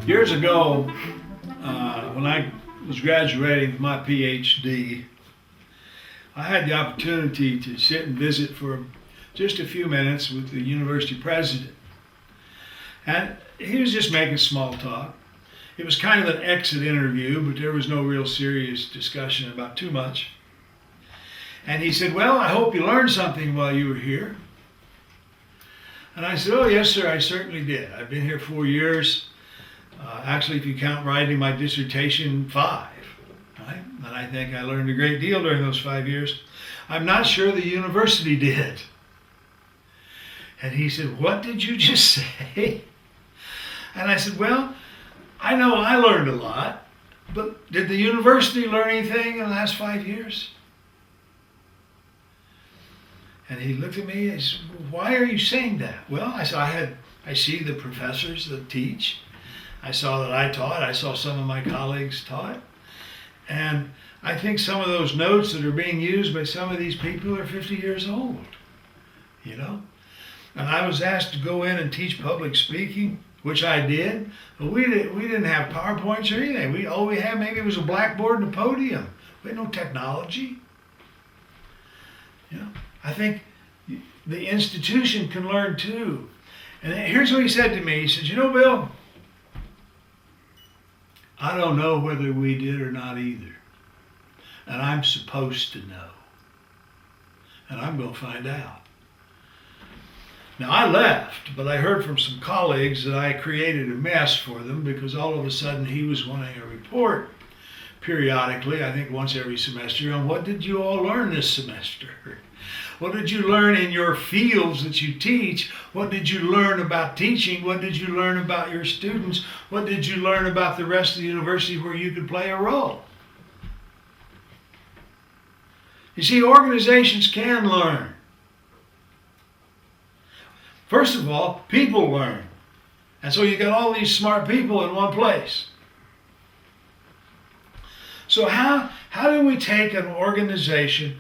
Years ago, when I was graduating with my PhD, I had the opportunity to sit and visit for just a few minutes with the university president. And he was just making small talk. It was kind of an exit interview, but there was no real serious discussion about too much. And he said, "Well, I hope you learned something while you were here." And I said, "Oh, yes, sir, I certainly did. I've been here 4 years. Actually, if you count writing my dissertation, 5. Right? And I think I learned a great deal during those 5 years. I'm not sure the university did." And he said, "What did you just say?" And I said, "Well, I know I learned a lot, but did the university learn anything in the last 5 years?" And he looked at me and said, "Why are you saying that?" Well, I said, I see the professors that teach. I saw that I taught. I saw some of my colleagues taught. And I think some of those notes that are being used by some of these people are 50 years old, you know? And I was asked to go in and teach public speaking, which I did. But we didn't have PowerPoints or anything. All we had maybe was a blackboard and a podium. We had no technology. You know, I think the institution can learn too. And here's what he said to me. He said, "You know, Bill, I don't know whether we did or not either. And I'm supposed to know. And I'm going to find out." Now, I left, but I heard from some colleagues that I created a mess for them because all of a sudden he was wanting a report periodically, I think once every semester, on what did you all learn this semester? What did you learn in your fields that you teach? What did you learn about teaching? What did you learn about your students? What did you learn about the rest of the university where you could play a role? You see, organizations can learn. First of all, people learn. And so you got all these smart people in one place. So how do we take an organization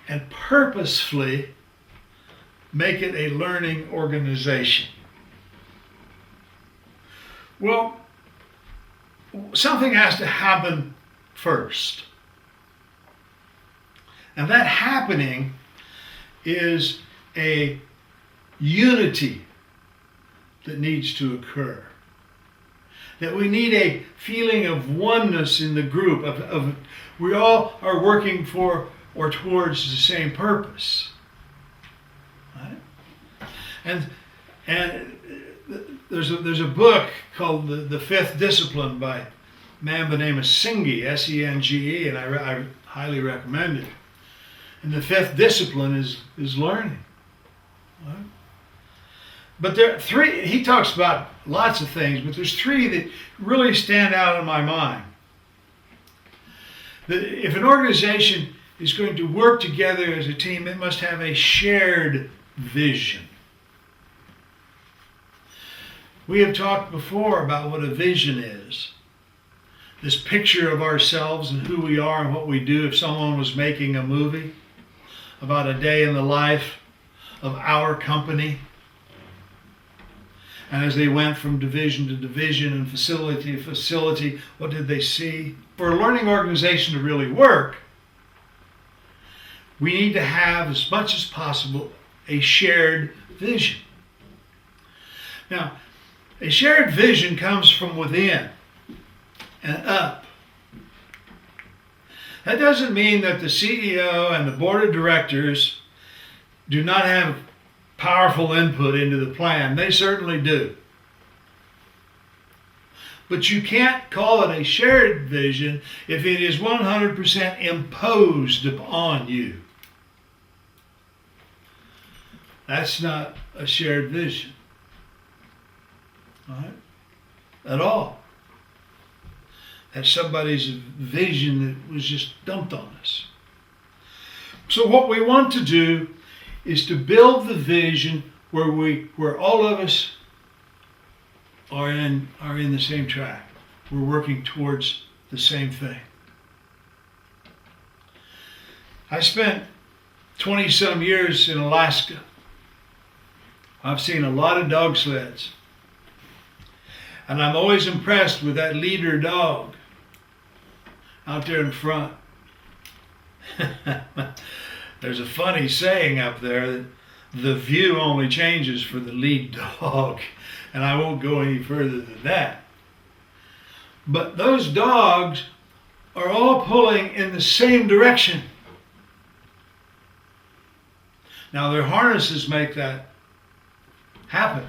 and purposefully make it a learning organization? Well, something has to happen first. And that happening is a unity that needs to occur. That we need a feeling of oneness in the group, of we all are working for or towards the same purpose. Right? And there's a book called The Fifth Discipline by a man by the name of Senge, S-E-N-G-E, and I highly recommend it. And the fifth discipline is learning. Right? But there are three, he talks about lots of things, but there's 3 that really stand out in my mind. That if an organization is going to work together as a team, it must have a shared vision. We have talked before about what a vision is. This picture of ourselves and who we are and what we do. If someone was making a movie about a day in the life of our company, and as they went from division to division and facility to facility, what did they see? For a learning organization to really work, we need to have, as much as possible, a shared vision. Now, a shared vision comes from within and up. That doesn't mean that the CEO and the board of directors do not have powerful input into the plan. They certainly do. But you can't call it a shared vision if it is 100% imposed upon you. That's not a shared vision. All right? At all. That's somebody's vision that was just dumped on us. So what we want to do is to build the vision where all of us are in the same track. We're working towards the same thing. I spent 20-some years in Alaska. I've seen a lot of dog sleds. And I'm always impressed with that leader dog out there in front. There's a funny saying up there that the view only changes for the lead dog. And I won't go any further than that. But those dogs are all pulling in the same direction. Now their harnesses make that happen.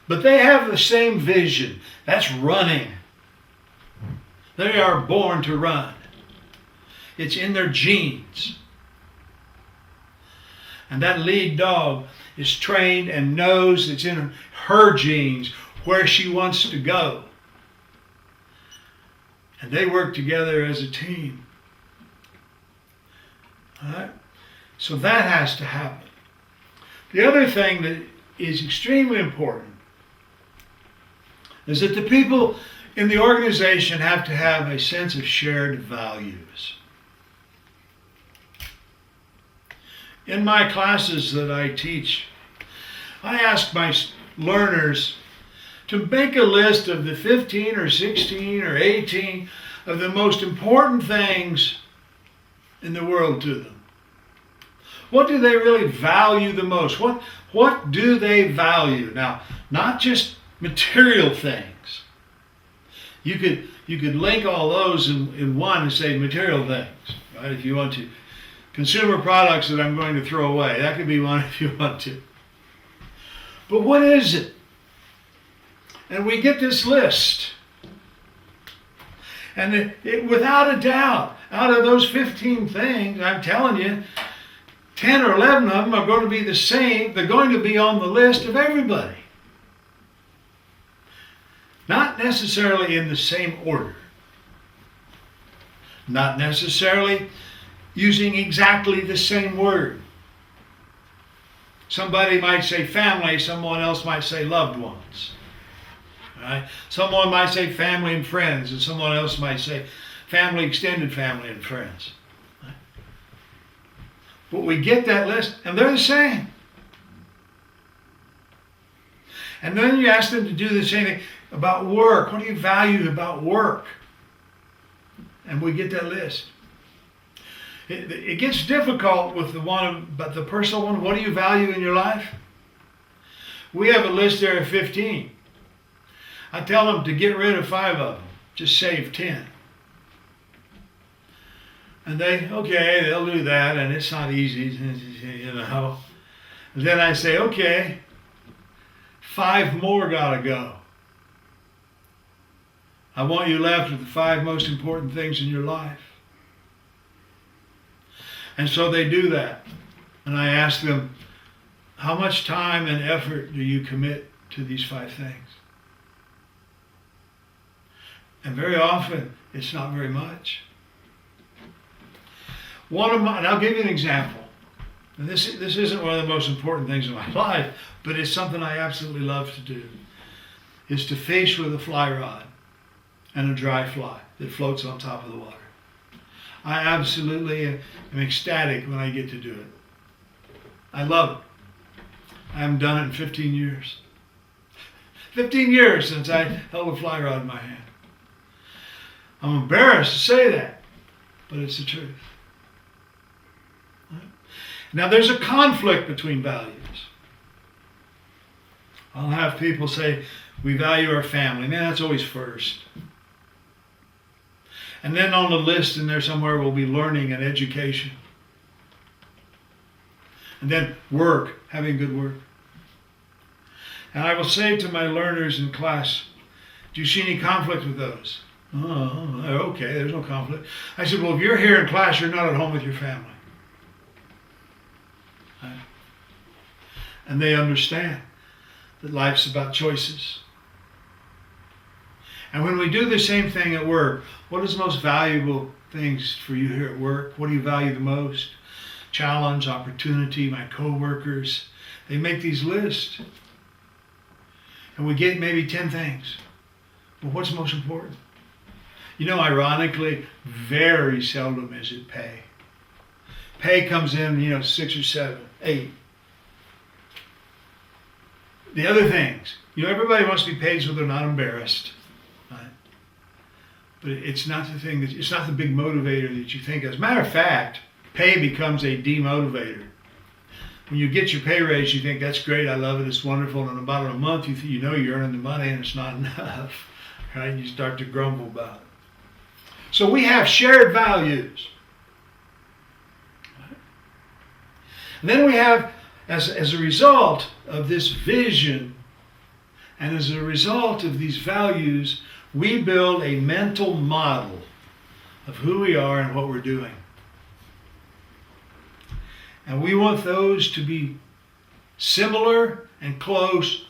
But they have the same vision. That's running. They are born to run. It's in their genes. And that lead dog is trained and knows it's in her genes where she wants to go. And they work together as a team. All right? So that has to happen. The other thing that is extremely important is that the people in the organization have to have a sense of shared values. In my classes that I teach, I ask my learners to make a list of the 15 or 16 or 18 of the most important things in the world to them. What do they really value the most? What do they value? Now, not just material things. You could link all those in one and say material things, right? If you want to. Consumer products that I'm going to throw away. That could be one if you want to. But what is it? And we get this list. And without a doubt, out of those 15 things, I'm telling you, 10 or 11 of them are going to be the same. They're going to be on the list of everybody. Not necessarily in the same order. Not necessarily using exactly the same word. Somebody might say family, someone else might say loved ones. Right? Someone might say family and friends, and someone else might say family, extended family and friends. Right? But we get that list, and they're the same. And then you ask them to do the same thing about work. What do you value about work? And we get that list. It gets difficult with but the personal one. What do you value in your life? We have a list there of 15. I tell them to get rid of 5 of them. Just save 10. And they'll do that, and it's not easy, you know. And then I say, okay, 5 more gotta go. I want you left with the 5 most important things in your life. And so they do that. And I ask them, how much time and effort do you commit to these 5 things? And very often, it's not very much. And I'll give you an example. And this isn't one of the most important things in my life, but it's something I absolutely love to do. Is to fish with a fly rod and a dry fly that floats on top of the water. I absolutely am ecstatic when I get to do it. I love it. I haven't done it in 15 years. 15 years since I held a fly rod in my hand. I'm embarrassed to say that, but it's the truth. Right? Now there's a conflict between values. I'll have people say, we value our family. Man, that's always first. And then on the list in there somewhere will be learning and education. And then work, having good work. And I will say to my learners in class, do you see any conflict with those? Oh, okay, there's no conflict. I said, well, if you're here in class, you're not at home with your family. Right? And they understand that life's about choices. And when we do the same thing at work, what is the most valuable things for you here at work? What do you value the most? Challenge, opportunity, my coworkers. They make these lists. And we get maybe 10 things. But what's most important? You know, ironically, very seldom is it pay. Pay comes in, 6 or 7, 8. The other things You know, everybody wants to be paid so they're not embarrassed, right? But it's not the thing that, it's not the big motivator that you think. As a matter of fact, pay becomes a demotivator. When you get your pay raise, you think, that's great, I love it, it's wonderful. And in about a month, you know you're earning the money and it's not enough, right? You start to grumble about it. So we have shared values. And then we have, as a result of this vision, and as a result of these values, we build a mental model of who we are and what we're doing. And we want those to be similar and close,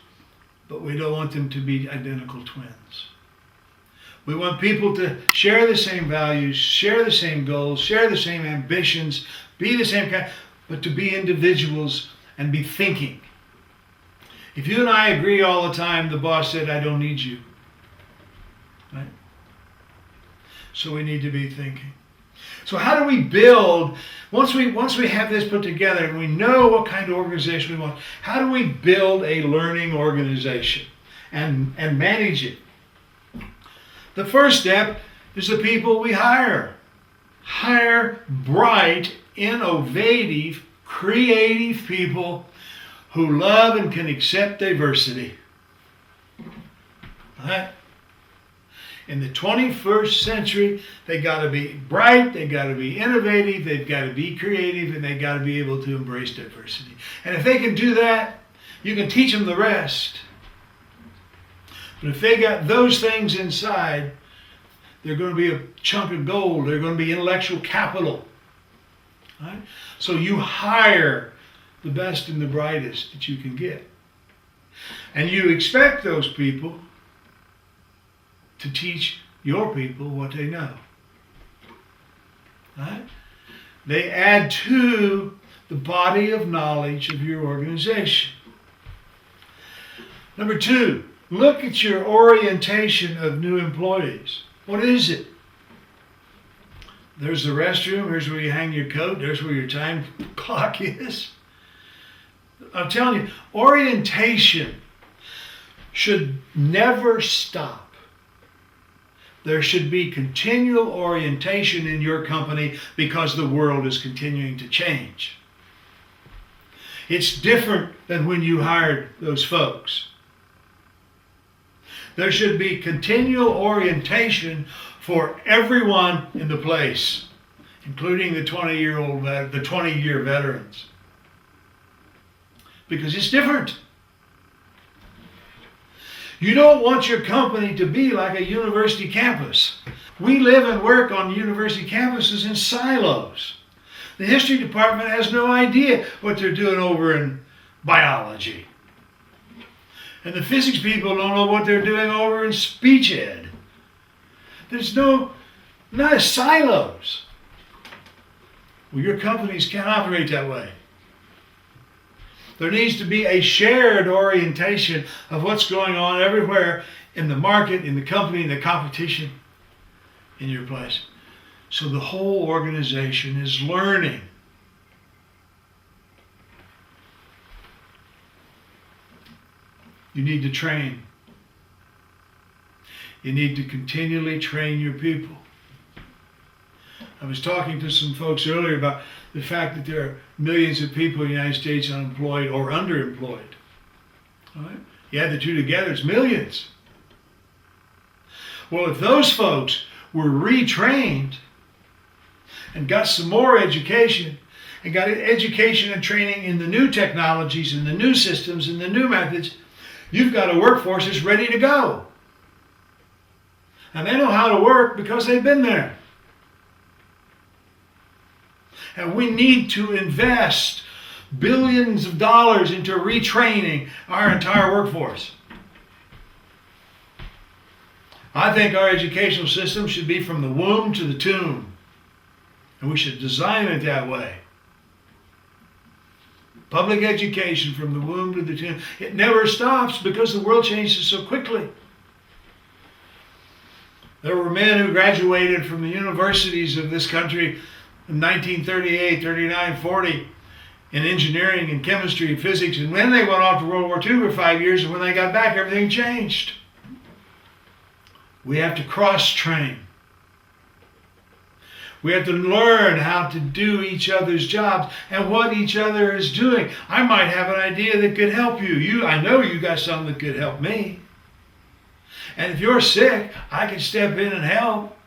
but we don't want them to be identical twins. We want people to share the same values, share the same goals, share the same ambitions, be the same kind, but to be individuals and be thinking. If you and I agree all the time, the boss said, I don't need you. Right? So we need to be thinking. So how do we build, once we have this put together and we know what kind of organization we want, how do we build a learning organization and manage it? The first step is the people we hire. Hire bright, innovative, creative people who love and can accept diversity. Right? In the 21st century, they got to be bright, they got to be innovative, they've got to be creative, and they got to be able to embrace diversity. And if they can do that, you can teach them the rest. But if they got those things inside, they're going to be a chunk of gold. They're going to be intellectual capital. Right? So you hire the best and the brightest that you can get. And you expect those people to teach your people what they know. Right? They add to the body of knowledge of your organization. Number two, look at your orientation of new employees. What is it? There's the restroom, here's where you hang your coat, there's where your time clock is. I'm telling you, orientation should never stop. There should be continual orientation in your company because the world is continuing to change. It's different than when you hired those folks. There should be continual orientation for everyone in the place, including the 20-year veterans. Because it's different. You don't want your company to be like a university campus. We live and work on university campuses in silos. The history department has no idea what they're doing over in biology. And the physics people don't know what they're doing over in speech ed. There's not silos. Well, your companies can't operate that way. There needs to be a shared orientation of what's going on everywhere in the market, in the company, in the competition, in your place. So the whole organization is learning. You need to train. You need to continually train your people. I was talking to some folks earlier about the fact that there are millions of people in the United States unemployed or underemployed. All right? You add the two together, it's millions. Well, if those folks were retrained and got some more education, and got education and training in the new technologies and the new systems and the new methods, you've got a workforce that's ready to go. And they know how to work because they've been there. And we need to invest billions of dollars into retraining our entire workforce. I think our educational system should be from the womb to the tomb. And we should design it that way. Public education from the womb to the tomb. It never stops because the world changes so quickly. There were men who graduated from the universities of this country in 1938, 39, 40, in engineering and chemistry and physics, and then they went off to World War II for 5 years, and when they got back, everything changed. We have to cross-train. We have to learn how to do each other's jobs and what each other is doing. I might have an idea that could help you. I know you got something that could help me. And if you're sick, I can step in and help.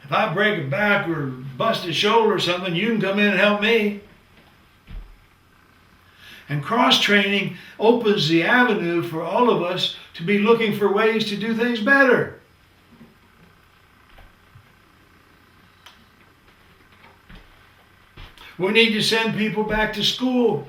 If I break a back or bust a shoulder or something, you can come in and help me. And cross-training opens the avenue for all of us to be looking for ways to do things better. We need to send people back to school,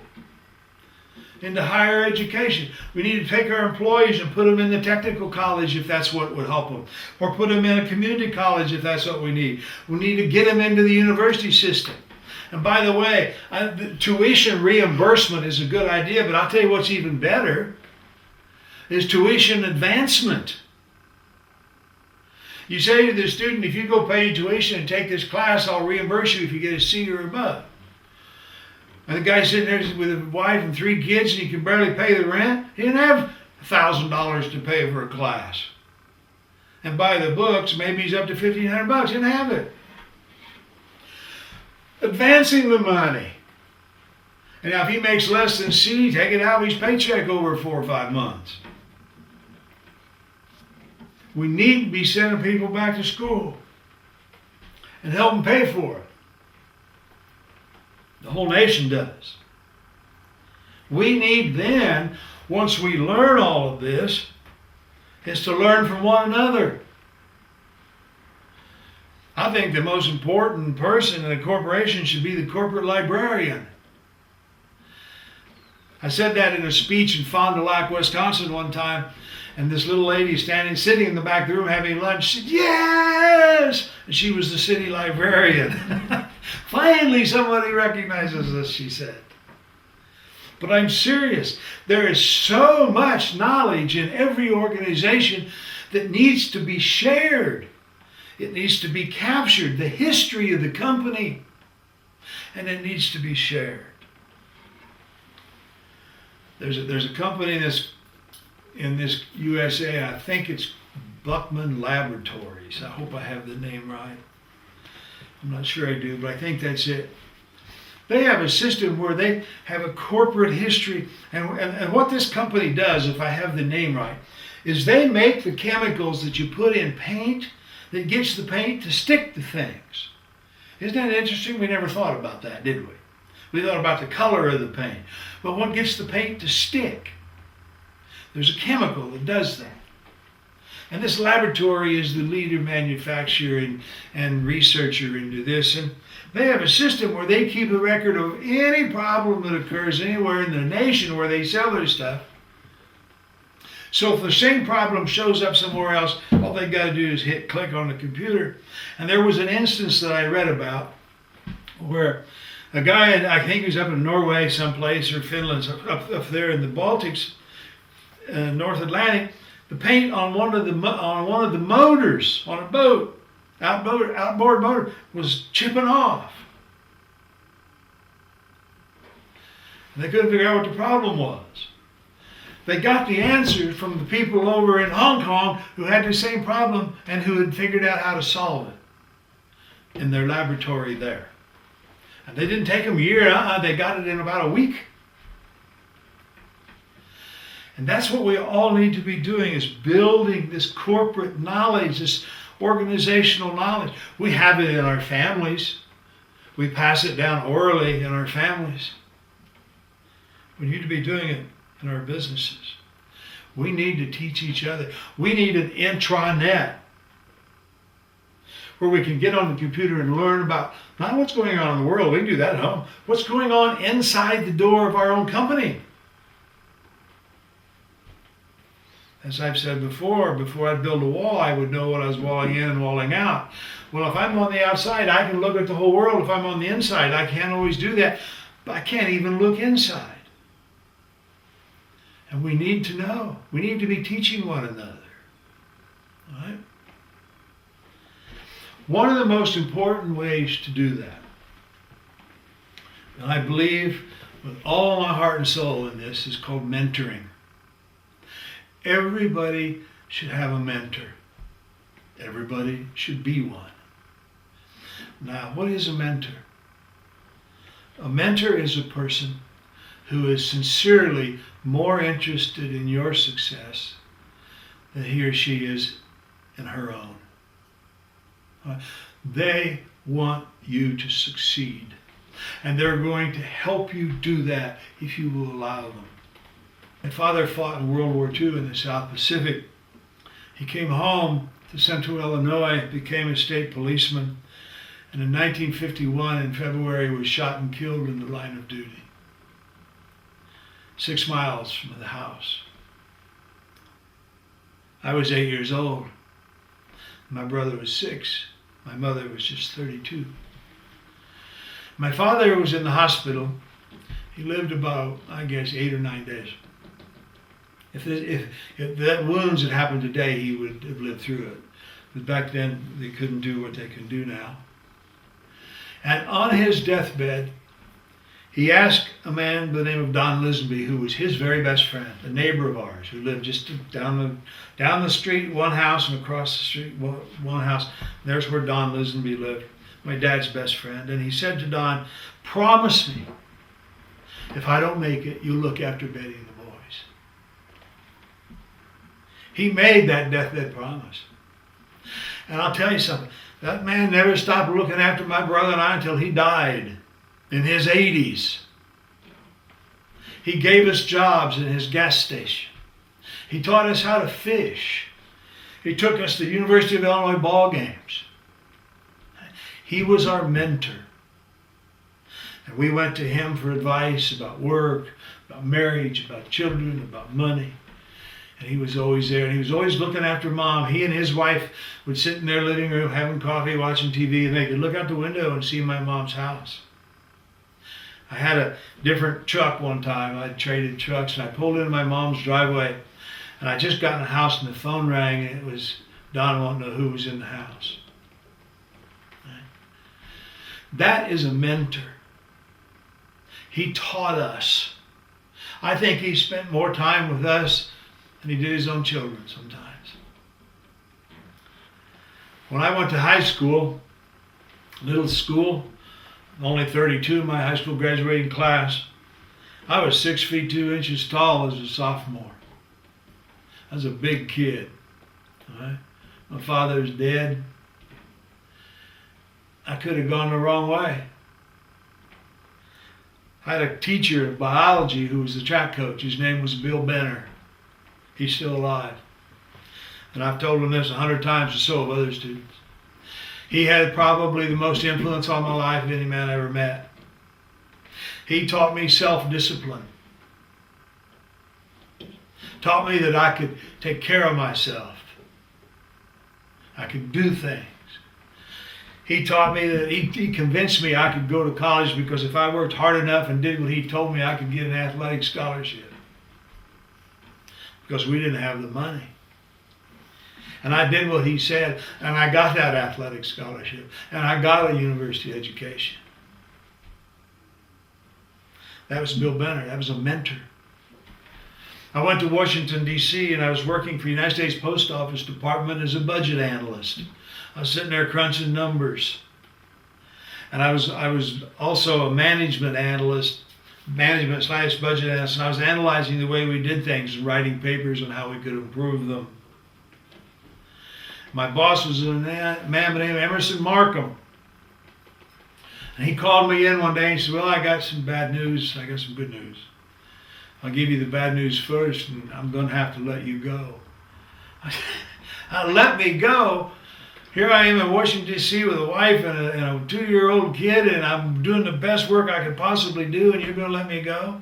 into higher education. We need to take our employees and put them in the technical college if that's what would help them, or put them in a community college if that's what we need. We need to get them into the university system. And by the way, the tuition reimbursement is a good idea, but I'll tell you what's even better is tuition advancement. You say to the student, if you go pay tuition and take this class, I'll reimburse you if you get a C or above. And the guy's sitting there with a wife and 3 kids and he can barely pay the rent. He didn't have $1,000 to pay for a class. And buy the books, maybe he's up to $1,500. He didn't have it. Advancing the money. And now if he makes less than C, take it out of his paycheck over 4 or 5 months. We need to be sending people back to school and help them pay for it. The whole nation does. We need then, once we learn all of this, is to learn from one another. I think the most important person in a corporation should be the corporate librarian. I said that in a speech in Fond du Lac, Wisconsin one time, and this little lady sitting in the back of the room having lunch said, "Yes!" And she was the city librarian. Finally, somebody recognizes us, she said. But I'm serious. There is so much knowledge in every organization that needs to be shared. It needs to be captured, the history of the company, and it needs to be shared. There's a company in this USA, I think it's Buckman Laboratories. I hope I have the name right. I'm not sure I do, but I think that's it. They have a system where they have a corporate history, and what this company does, if I have the name right, is they make the chemicals that you put in paint that gets the paint to stick to things. Isn't that interesting? We never thought about that, did we? We thought about the color of the paint. But what gets the paint to stick? There's a chemical that does that. And this laboratory is the leader manufacturer and researcher into this. And they have a system where they keep a record of any problem that occurs anywhere in the nation where they sell their stuff. So if the same problem shows up somewhere else, all they got to do is click on the computer. And there was an instance that I read about where a guy, I think he was up in Norway someplace, or Finland, up there in the Baltics, North Atlantic, the paint on one of the motors on a boat, outboard motor, was chipping off. And they couldn't figure out what the problem was. They got the answer from the people over in Hong Kong who had the same problem and who had figured out how to solve it in their laboratory there. And they didn't take them a year, they got it in about a week. And that's what we all need to be doing, is building this corporate knowledge, this organizational knowledge. We have it in our families. We pass it down orally in our families. We need to be doing it in our businesses. We need to teach each other. We need an intranet where we can get on the computer and learn about not what's going on in the world. We can do that at home. What's going on inside the door of our own company. As I've said before I'd build a wall, I would know what I was walling in and walling out. Well, if I'm on the outside, I can look at the whole world. If I'm on the inside, I can't always do that. But I can't even look inside. And we need to know. We need to be teaching one another. All right? One of the most important ways to do that and I believe with all my heart and soul in this, is called mentoring. Everybody should have a mentor. Everybody should be one. Now, what is a mentor? A mentor is a person who is sincerely more interested in your success than he or she is in her own. They want you to succeed, and they're going to help you do that if you will allow them. My father fought in World War II in the South Pacific. He came home to Central Illinois, became a state policeman, and in 1951 in February was shot and killed in the line of duty, 6 miles from the house. I was 8 years old. My brother was 6. My mother was just 32. My father was in the hospital. He lived about, I guess, 8 or 9 days. If that wounds had happened today, he would have lived through it. But back then, they couldn't do what they can do now. And on his deathbed, he asked a man by the name of Don Lisenby, who was his very best friend, a neighbor of ours, who lived just down the street, one house, and across the street, one house. There's where Don Lisenby lived, my dad's best friend. And he said to Don, "Promise me, if I don't make it, you'll look after Betty and the boys." He made that deathbed promise. And I'll tell you something, that man never stopped looking after my brother and I until he died in his 80s. He gave us jobs in his gas station. He taught us how to fish. He took us to University of Illinois ball games. He was our mentor. And we went to him for advice about work, about marriage, about children, about money. And he was always there, and he was always looking after Mom. He and his wife would sit in their living room having coffee, watching TV, and they could look out the window and see my mom's house. I had a different truck one time. I'd traded trucks, and I pulled into my mom's driveway, and I just got in the house, and the phone rang, and it was Don wanting to know who was in the house. That is a mentor. He taught us. I think he spent more time with us than he did his own children sometimes. When I went to high school, little school, only 32 in my high school graduating class, I was 6 feet 2 inches tall as a sophomore. I was a big kid. All right? My father's dead. I could have gone the wrong way. I had a teacher of biology who was the track coach. His name was Bill Benner. He's still alive. And I've told him this 100 times or so of other students. He had probably the most influence on my life of any man I ever met. He taught me self-discipline. Taught me that I could take care of myself. I could do things. He taught me that he convinced me I could go to college because if I worked hard enough and did what he told me, I could get an athletic scholarship. Because we didn't have the money. And I did what he said, and I got that athletic scholarship, and I got a university education. That was Bill Benner. That was a mentor. I went to Washington, D.C., and I was working for the United States Post Office Department as a budget analyst. I was sitting there crunching numbers. And I was also a management analyst, management/budget analyst, and I was analyzing the way we did things and writing papers on how we could improve them. My boss was a man by the name of Emerson Markham. And he called me in one day and he said, "Well, I got some bad news. I got some good news. I'll give you the bad news first, and I'm going to have to let you go." I said, "Let me go? Here I am in Washington, D.C. with a wife and a 2-year-old kid, and I'm doing the best work I could possibly do, and you're going to let me go?"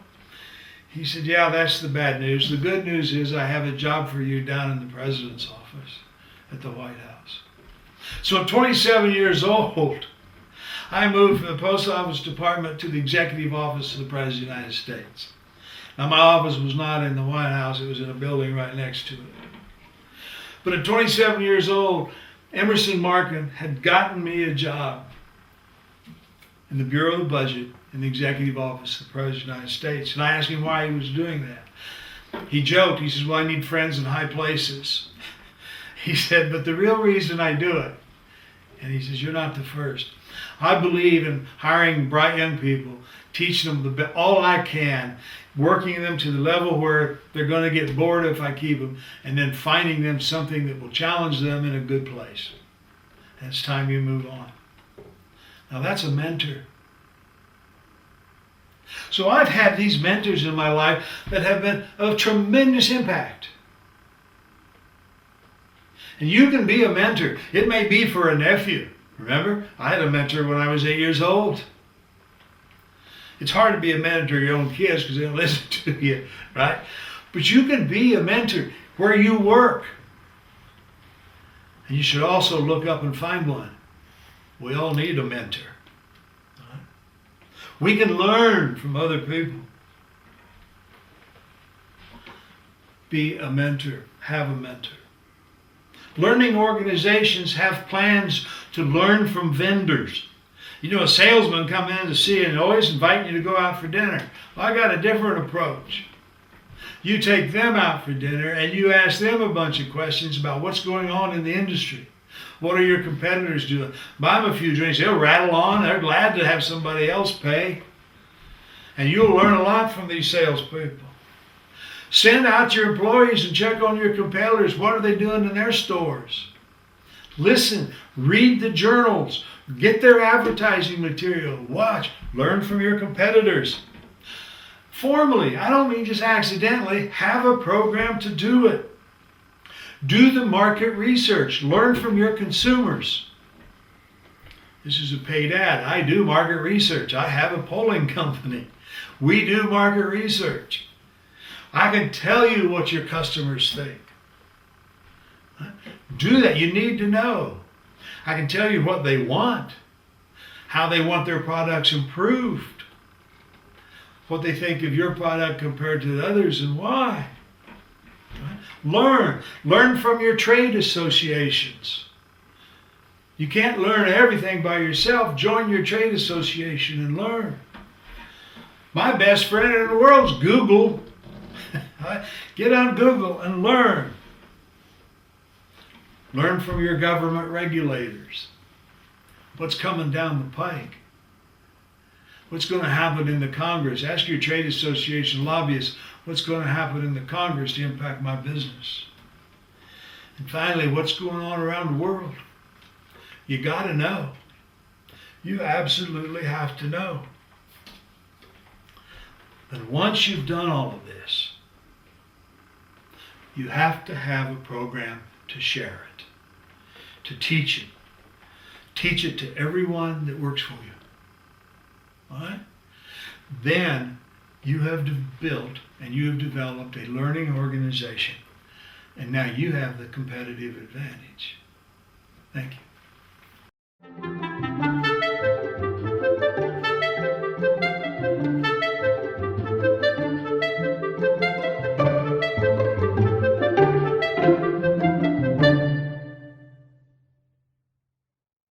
He said, "Yeah, that's the bad news. The good news is I have a job for you down in the president's office at the White House." So at 27 years old, I moved from the Post Office Department to the Executive Office of the President of the United States. Now, my office was not in the White House. It was in a building right next to it. But at 27 years old, Emerson Markham had gotten me a job in the Bureau of the Budget in the Executive Office of the President of the United States. And I asked him why he was doing that. He joked. He says, well, I need friends in high places. He said, but the real reason I do it, and he says, you're not the first. I believe in hiring bright young people, teaching them all I can, working them to the level where they're going to get bored if I keep them, and then finding them something that will challenge them in a good place. And it's time you move on. Now that's a mentor. So I've had these mentors in my life that have been of tremendous impact. And you can be a mentor. It may be for a nephew. Remember, I had a mentor when I was 8 years old. It's hard to be a mentor to your own kids because they don't listen to you, right? But you can be a mentor where you work. And you should also look up and find one. We all need a mentor. Right? We can learn from other people. Be a mentor. Have a mentor. Learning organizations have plans to learn from vendors. You know, a salesman come in to see you and always inviting you to go out for dinner. Well, I got a different approach. You take them out for dinner and you ask them a bunch of questions about what's going on in the industry. What are your competitors doing? Buy them a few drinks. They'll rattle on. They're glad to have somebody else pay. And you'll learn a lot from these salespeople. Send out your employees and check on your competitors. What are they doing in their stores? Listen, read the journals, get their advertising material, watch, learn from your competitors. Formally, I don't mean just accidentally, have a program to do it. Do the market research, learn from your consumers. This is a paid ad. I do market research. I have a polling company. We do market research. I can tell you what your customers think. Do that. You need to know. I can tell you what they want, how they want their products improved, what they think of your product compared to the others and why. Learn from your trade associations. You can't learn everything by yourself. Join your trade association and learn. My best friend in the world is Google. Get on Google and learn. Learn from your government regulators. What's coming down the pike? What's going to happen in the Congress? Ask your trade association lobbyists, what's going to happen in the Congress to impact my business? And finally, what's going on around the world? You got to know. You absolutely have to know. But once you've done all of this, you have to have a program to share it, to teach it. Teach it to everyone that works for you. All right? Then you have built and you have developed a learning organization. And now you have the competitive advantage. Thank you.